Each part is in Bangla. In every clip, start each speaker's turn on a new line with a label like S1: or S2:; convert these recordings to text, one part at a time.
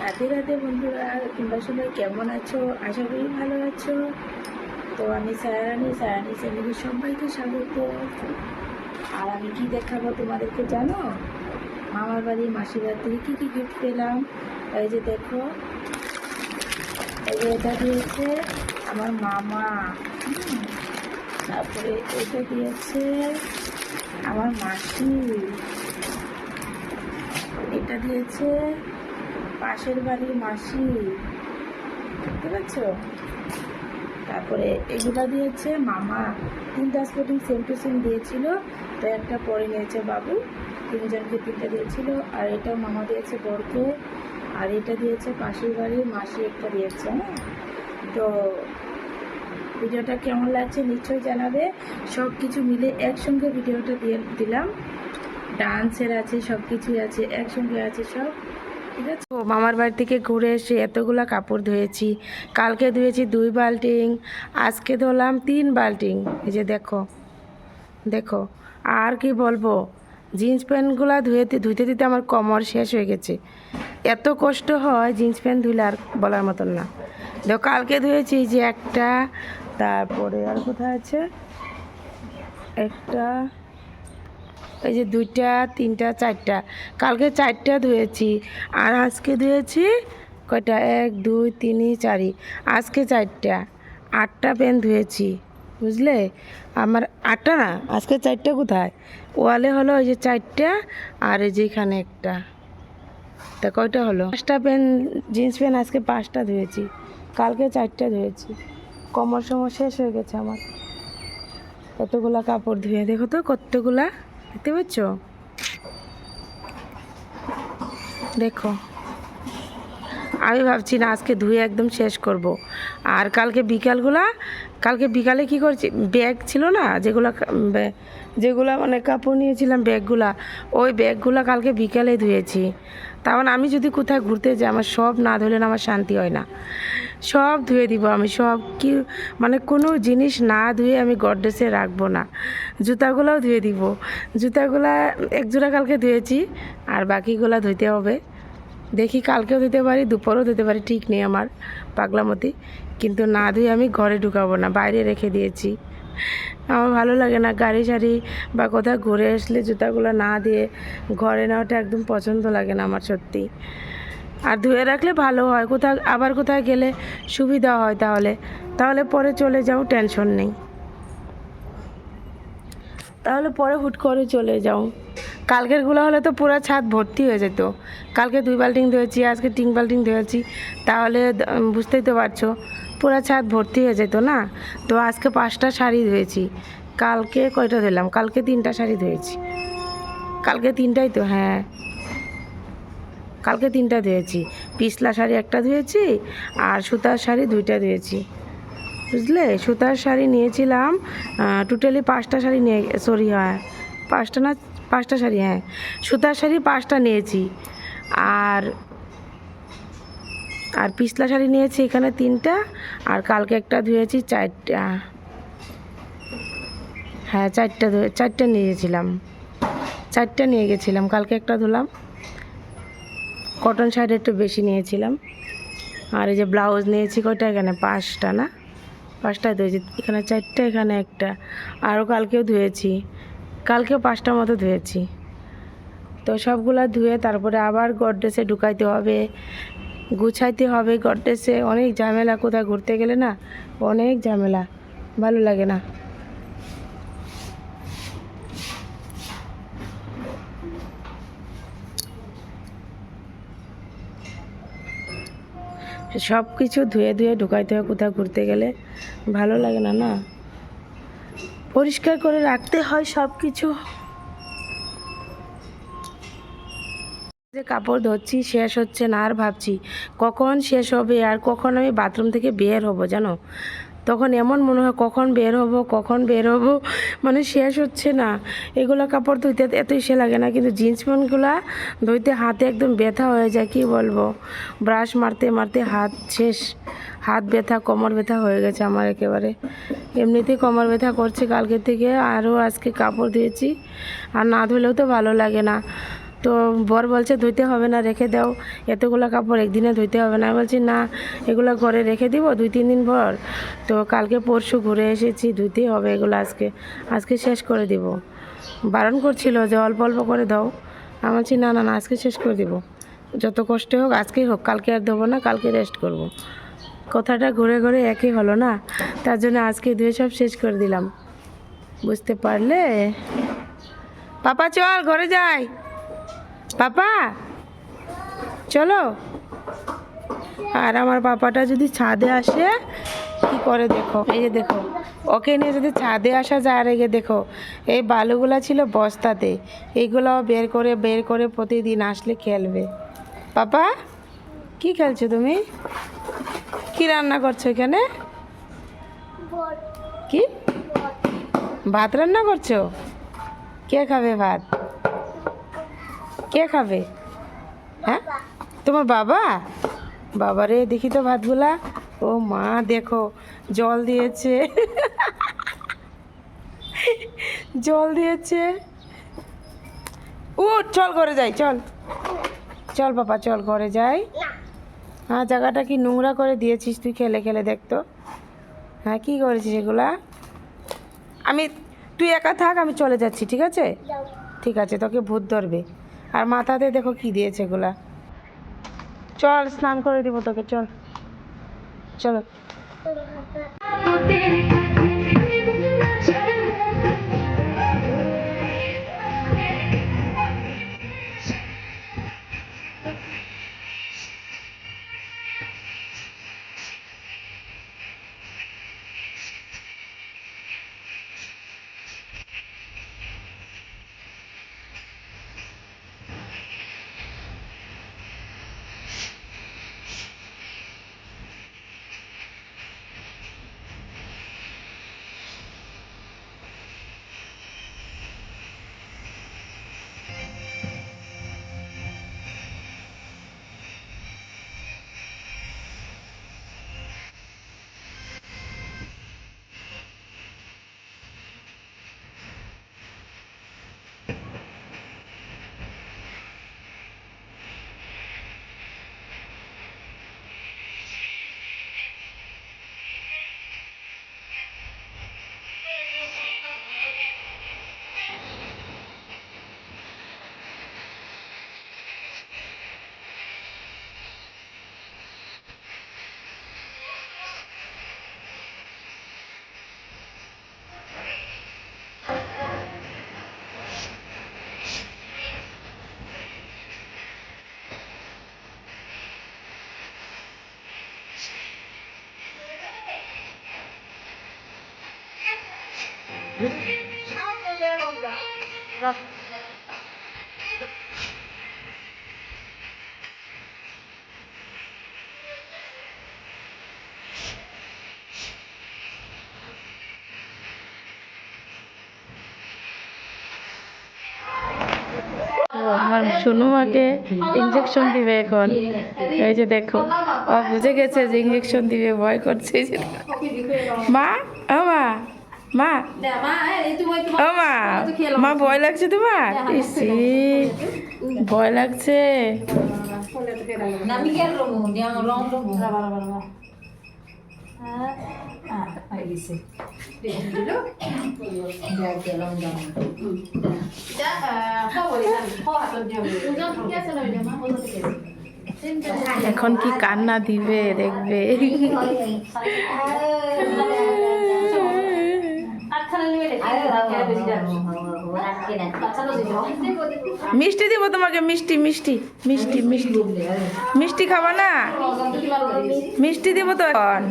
S1: রাধে রাধে বন্ধুরা, তোমরা সবাই কেমন আছো? আশা করি ভালো আছো। তো আমি সায়ারানি চ্যানেলে সবাইকে স্বাগত। আর আমি কি দেখাবো তোমাদেরকে জানো? মামার বাড়ি মাসির বাড়ি থেকে কী কী গিফট পেলাম। এই যে দেখো, এই যে এটা দিয়েছে আমার মামা। তারপরে এটা দিয়েছে আমার মাসি। এটা দিয়েছে পাশের বাড়ির মাসি, বুঝতে পারছো? তারপরে এগুলো দিয়েছে মামা। তিনটা স্পোর্টিং সেম টু সেম দিয়েছিল, তো একটা পরে নিয়েছে বাবু। তিনজনকে তিনটা দিয়েছিল। আর এটাও মামা দিয়েছে বরকে। আর এটা দিয়েছে পাশের বাড়ির মাসি একটা দিয়েছে। হ্যাঁ, তো ভিডিওটা কেমন লাগছে নিশ্চয়ই জানাবে। সব কিছু মিলে একসঙ্গে ভিডিওটা দিয়ে দিলাম। ডান্সের আছে, সব কিছুই আছে, একসঙ্গে আছে সব। ঠিক আছে। তো মামার বাড়ি থেকে ঘুরে এসে এতগুলা কাপড় ধুয়েছি। কালকে ধুয়েছি 2 বালতিং, আজকে ধুলাম 3 বালতিং। এই যে দেখো দেখো, আর কি বলবো, জিন্স প্যান্টগুলো ধুইতে দিতে আমার কোমর শেষ হয়ে গেছে। এত কষ্ট হয় জিন্স প্যান্ট ধুলে, আর বলার মতন না। দেখো কালকে ধুয়েছি যে একটা, তারপরে আর কোথায় আছে একটা, এই যে 2টা 3টা 4টা, কালকে 4টা ধুয়েছি। আর আজকে ধুয়েছি কয়টা, 1 2 3 4, আজকে 4টা, 8টা প্যান্ট ধুয়েছি, বুঝলে? আমার 8টা না, আজকে 4টা। কোথায় ওয়ালে হলো ওই যে 4টা, আর এই যে এখানে একটা, তা কয়টা হলো? 5টা প্যান্ট, জিন্স প্যান্ট আজকে 5টা ধুয়েছি, কালকে 4টা ধুয়েছি। কোমর শেষ হয়ে গেছে আমার এতগুলা কাপড় ধুয়ে। দেখো তো কতগুলা, দেখতে পাচ্ছ? দেখো, আমি ভাবছি না আজকে ধুয়ে একদম শেষ করব। আর কালকে বিকালে কি করছি, ব্যাগ ছিল না যেগুলা মানে কাপড় নিয়েছিলাম, ব্যাগগুলা, ওই ব্যাগগুলা কালকে বিকালে ধুয়েছি। তেমন আমি যদি কোথায় ঘুরতে যাই, আমার সব না ধুলে না আমার শান্তি হয় না। সব ধুয়ে দিব আমি, সব কি মানে কোনো জিনিস না ধুয়ে আমি গডরেজে রাখবো না। জুতাগুলোও ধুয়ে দিব। জুতাগুলা একজোড়া কালকে ধুয়েছি, আর বাকিগুলা ধুইতে হবে। দেখি কালকেও ধুতে পারি, দুপুরও ধুতে পারি, ঠিক নেই আমার পাগলামতি। কিন্তু না ধুয়ে আমি ঘরে ঢুকাবো না, বাইরে রেখে দিয়েছি। আমার ভালো লাগে না গাড়ি সারি বা কোথাও ঘুরে আসলে জুতাগুলো না দিয়ে ঘরে নেওয়াটা একদম পছন্দ লাগে না আমার, সত্যি। আর ধুয়ে রাখলে ভালো হয়, কোথায় গেলে সুবিধা হয়। তাহলে পরে চলে যাও, টেনশন নেই। তাহলে পরে হুট করে চলে যাও। কালকেরগুলো হলে তো পুরো ছাদ ভর্তি হয়ে যেত। কালকে 2 বালতিং ধুয়েছি, আজকে 3 বালতিং ধুয়েছি, তাহলে বুঝতেই তো পারছো পুরো ছাদ ভর্তি হয়ে যেত না। তো আজকে 5টা শাড়ি ধুয়েছি, কালকে কয়টা ধুলাম, কালকে 3টা শাড়ি ধুয়েছি। কালকে 3টাই তো, হ্যাঁ কালকে 3টা ধুয়েছি। পিছলা শাড়ি একটা ধুয়েছি, আর সুতার শাড়ি 2টা ধুয়েছি, বুঝলে? সুতার শাড়ি নিয়েছিলাম টোটালি 5টা শাড়ি নিয়ে, সরি হ্যাঁ 5টা না, 5টা শাড়ি, হ্যাঁ সুতার শাড়ি 5টা নিয়েছি। আর আর পিছলা শাড়ি নিয়েছি এখানে 3টা, আর কালকে একটা ধুয়েছি 4টা। হ্যাঁ 4টা নিয়েছিলাম, 4টা নিয়ে গেছিলাম, কালকে একটা ধুলাম। কটন শাড়ি একটু বেশি নিয়েছিলাম। আর এই যে ব্লাউজ নিয়েছি কয়টা, এখানে 5টা না, 5টা ধুয়েছি, এখানে 4টা, এখানে একটা। আরও কালকেও ধুয়েছি, কালকেও 5টা মতো ধুয়েছি। তো সবগুলা ধুয়ে তারপরে আবার গডরেজে ঢুকাইতে হবে, গুছাইতে হবে। গডরেজে অনেক ঝামেলা, কোথাও ঘুরতে গেলে না অনেক ঝামেলা, ভালো লাগে না। সব কিছু ধুয়ে ঢুকাইতে হয়, কোথাও ঘুরতে গেলে ভালো লাগে না, না পরিষ্কার করে রাখতে হয় সব কিছু। যে কাপড় ধরছি শেষ হচ্ছে না, আর ভাবছি কখন শেষ হবে আর কখন আমি বাথরুম থেকে বের হব, জানো? তখন এমন মনে হয় কখন বের হব, মানে শেষ হচ্ছে না। এগুলো কাপড় ধুইতে এত ইসে লাগে না, কিন্তু জিন্স প্যান্টগুলা ধুইতে হাতে একদম ব্যথা হয়ে যায়, কি বলবো। ব্রাশ মারতে মারতে হাত শেষ, হাত ব্যথা, কোমর ব্যথা হয়ে গেছে আমার একেবারে। এমনিতেই কোমর ব্যথা করছে কালকে থেকে, আরও আজকে কাপড় ধুয়েছি। আর না ধুলেও তো ভালো লাগে না, তো বর বলছে ধুইতে হবে না, রেখে দাও, এতগুলো কাপড় একদিনে ধুইতে হবে না। আমি বলছি না, এগুলো ঘরে রেখে দিব 2-3 দিন পর, তো কালকে পরশু ঘুরে এসেছি, ধুইতেই হবে এগুলো আজকে, আজকে শেষ করে দিব। বারণ করছিল যে অল্প অল্প করে দাও, আমি বলছি না না না, আজকে শেষ করে দিব, যত কষ্ট হোক আজকেই হোক, কালকে আর দেবো না, কালকে রেস্ট করব। কথাটা ঘুরে ঘুরে একই হলো না, তার জন্য আজকে ধুয়ে সব শেষ করে দিলাম, বুঝতে পারলে? পাপা চল ঘরে যাই, পাপা চলো। আর আমার পাপাটা যদি ছাদে আসে কি করে দেখো, এই যে দেখো, ওকে নিয়ে যদি ছাদে আসা যায়, আর এই যে দেখো এই বালুগুলা ছিল বস্তাতে, এইগুলো বের করে প্রতিদিন আসলে খেলবে। পাপা কি খেলছো তুমি? কি রান্না করছো এখানে? কি ভাত রান্না করছো? কে খাবে ভাত? কে খাবে? হ্যাঁ, তোমার বাবা? বাবারে দেখি তো ভাতগুলা। ও মা দেখো, জল দিয়েছে জল দিয়েছে। ও চল ঘরে যাই, চল চল বাবা, চল ঘরে যাই। হ্যাঁ, জায়গাটা কি নোংরা করে দিয়েছিস তুই, খেলে খেলে দেখতো। হ্যাঁ, কি করেছিস এগুলা? তুই একা থাক, আমি চলে যাচ্ছি, ঠিক আছে? ঠিক আছে, তোকে ভূত ধরবে। আর মাথাতে দেখো কি দিয়েছে এগুলা। চল স্নান করে দিব তোকে, চল চলো। আমার সোনু মাকে ইঞ্জেকশন দিবে এখন, এই যে দেখো, ও বুঝে গেছে যে ইঞ্জেকশন দিবে, ভয় করছে। এই যে মা, ও মা, মা, ও মা, মা ভয় লাগছে তোমার? ইসি, ভয় লাগছে। এখন কি কান্না দিবে দেখবে। মিষ্টি দিব তোমাকে, মিষ্টি মিষ্টি মিষ্টি মিষ্টি মিষ্টি খাবা না? মিষ্টি দিব তো এখন।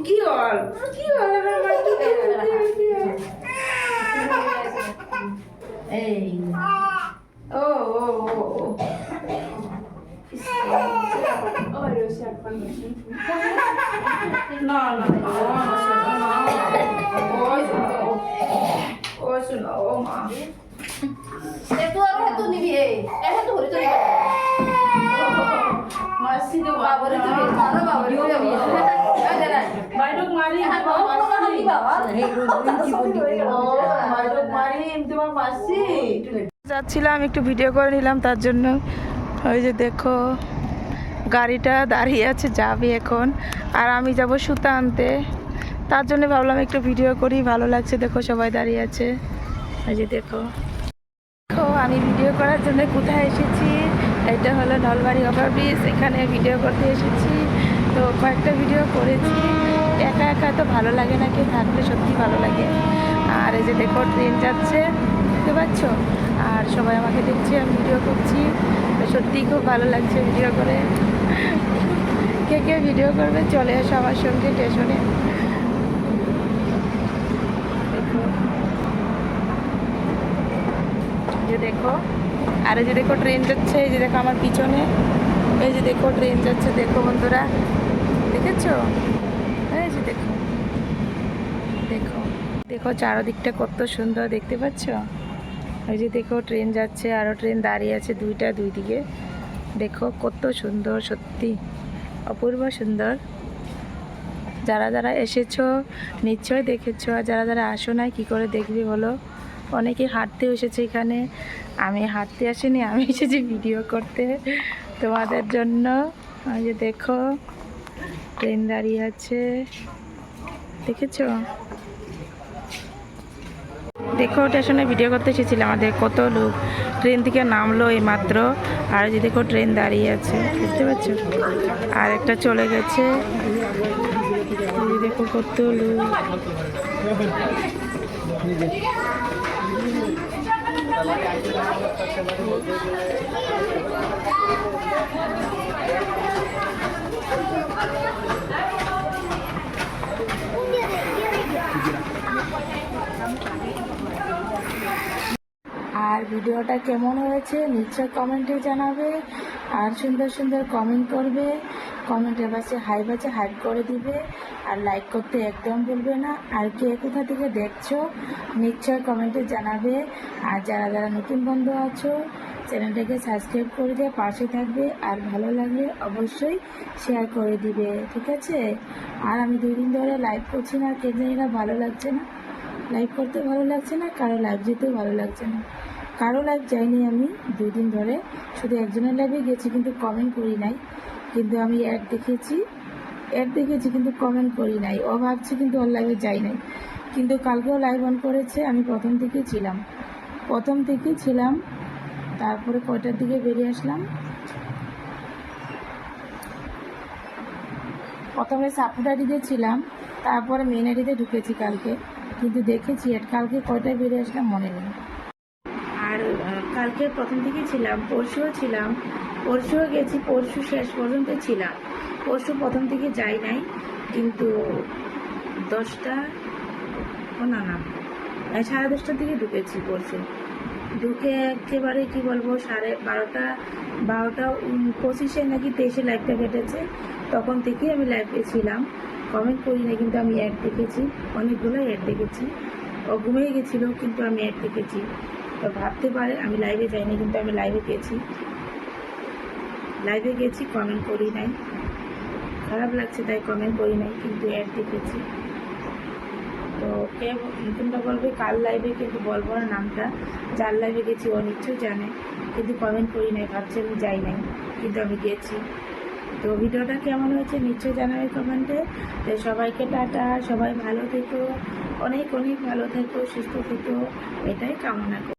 S1: কি হল, কি হল? ও ও ও না না, ও শুনো, ও মা, তুই আর নিবি, এটা তো যাচ্ছিলাম একটু ভিডিও করে নিলাম, তার জন্য ওই যে দেখো গাড়িটা দাঁড়িয়ে আছে, যাবে এখন। আর আমি যাব সুতা আনতে, তার জন্য ভাবলাম একটু ভিডিও করি, ভালো লাগছে। দেখো সবাই দাঁড়িয়ে আছে, এই যে দেখো। আমি ভিডিও করার জন্য কোথায় এসেছি, এটা হলো নলবাড়ি ওভারব্রিজ, এখানে ভিডিও করতে এসেছি। তো কয়েকটা ভিডিও করেছি, একা একা তো ভালো লাগে না, কেউ থাকলে সত্যি ভালো লাগে। আর এই যে দেখো ট্রেন যাচ্ছে, বুঝতে পারছো, আর সবাই আমাকে দেখছে আমি ভিডিও করছি, তো সত্যিই খুব ভালো লাগছে ভিডিও করে। কে কে ভিডিও করবে চলে এসো আমার সঙ্গে স্টেশনে। দেখো যে দেখো, আর এই যে দেখো ট্রেন যাচ্ছে, এই যে দেখো আমার পিছনে, এই যে দেখো ট্রেন যাচ্ছে, দেখো বন্ধুরা, দেখেছো? এই যে দেখো, দেখো দেখো চারদিকটা কত সুন্দর, দেখতে পাচ্ছ? এই যে দেখো ট্রেন যাচ্ছে, আরও ট্রেন দাঁড়িয়ে আছে দুইটা, দুই দিকে। দেখো কত সুন্দর, সত্যি অপূর্ব সুন্দর। যারা যারা এসেছো নিশ্চয়ই দেখেছো, আর যারা যারা আসো নাই কী করে দেখবে বলো? অনেকে হাঁটতে এসেছে এখানে, আমি হাঁটতে আসিনি, আমি এসেছি ভিডিও করতে তোমাদের জন্য। এই যে দেখো ট্রেন দাঁড়িয়ে আছে, দেখেছো? দেখো স্টেশনে ভিডিও করতে এসেছিলাম, আমাদের কত লোক ট্রেন থেকে নামলো এই মাত্র। আর যে দেখো ট্রেন দাঁড়িয়ে আছে, বুঝতে পারছো? আর একটা চলে গেছে, দেখো কত লোক। আর ভিডিওটা কেমন হয়েছে নিশ্চয় কমেন্টে জানাবে, আর সুন্দর সুন্দর কমেন্ট করবে, কমেন্টের পাশে হাইপ আছে হাইপ করে দিবে, আর লাইক করতে একদম ভুলবে না। আর কে কোথা থেকে দেখছো নিশ্চয় কমেন্টে জানাবে। আর যারা যারা নতুন বন্ধু আছো চ্যানেলটাকে সাবস্ক্রাইব করে দিয়ে পাশে থাকবে, আর ভালো লাগলে অবশ্যই শেয়ার করে দিবে, ঠিক আছে? আর আমি 2 দিন ধরে লাইভ করছি না, কেন জানি না ভালো লাগছে না, লাইভ করতে ভালো লাগছে না, কারো লাইভ যেতেও ভালো লাগছে না। কারো লাইভ যাইনি আমি 2 দিন ধরে, শুধু একজনের লাইভে গেছি, কিন্তু কমেন্ট করি নাই। কিন্তু আমি অ্যাড দেখেছি কিন্তু কমেন্ট করি নাই। ও ভাবছি কিন্তু ওর লাইভে যাই নাই, কিন্তু কালকেও লাইভ অন করেছে। আমি প্রথম থেকেই ছিলাম, তারপরে কয়টার দিকে বেরিয়ে আসলাম, প্রথমে সাপুডাডিতে ছিলাম, তারপরে মেন আইডিতে ঢুকেছি কালকে, কিন্তু দেখেছি কালকে কয়টায় বেরিয়ে আসলাম মনে নেই। আর কালকে প্রথম থেকেই ছিলাম, পরশুও গেছি, পরশু শেষ পর্যন্ত ছিলাম, পরশু প্রথম থেকে যাই নাই, কিন্তু 10টা না 10:30টার দিকে ঢুকেছি পরশু। ঢুকে একেবারে কি বলবো 12:25 নাকি 23 লাইভটা কেটেছে, তখন থেকেই আমি লাইভে ছিলাম। কমেন্ট করি না, কিন্তু আমি অ্যাড দেখেছি, অনেকগুলো অ্যাড দেখেছি। ও ঘুমিয়ে গেছিলো, কিন্তু আমি অ্যাড দেখেছি। তো ভাবতে পারে আমি লাইভে যাইনি, কিন্তু আমি লাইভে গেছি, কমেন্ট করি নাই, খারাপ লাগছে তাই কমেন্ট করি নাই, কিন্তু অ্যাড দেখেছি। তো কে নতুনটা বলবে কার লাইভে, কিন্তু বলবো না নামটা, যার লাইভে গেছি ও নিশ্চয়ই জানে, কিন্তু কমেন্ট করি নাই, ভাবছি আমি যাই নাই, কিন্তু আমি গেছি। তো ভিডিওটা কেমন হয়েছে নিশ্চয়ই জানাবে কমেন্টে। তো সবাইকে টাটা, সবাই ভালো থেকো, অনেক অনেক ভালো থেকো, সুস্থ থেকো, এটাই কামনা করি।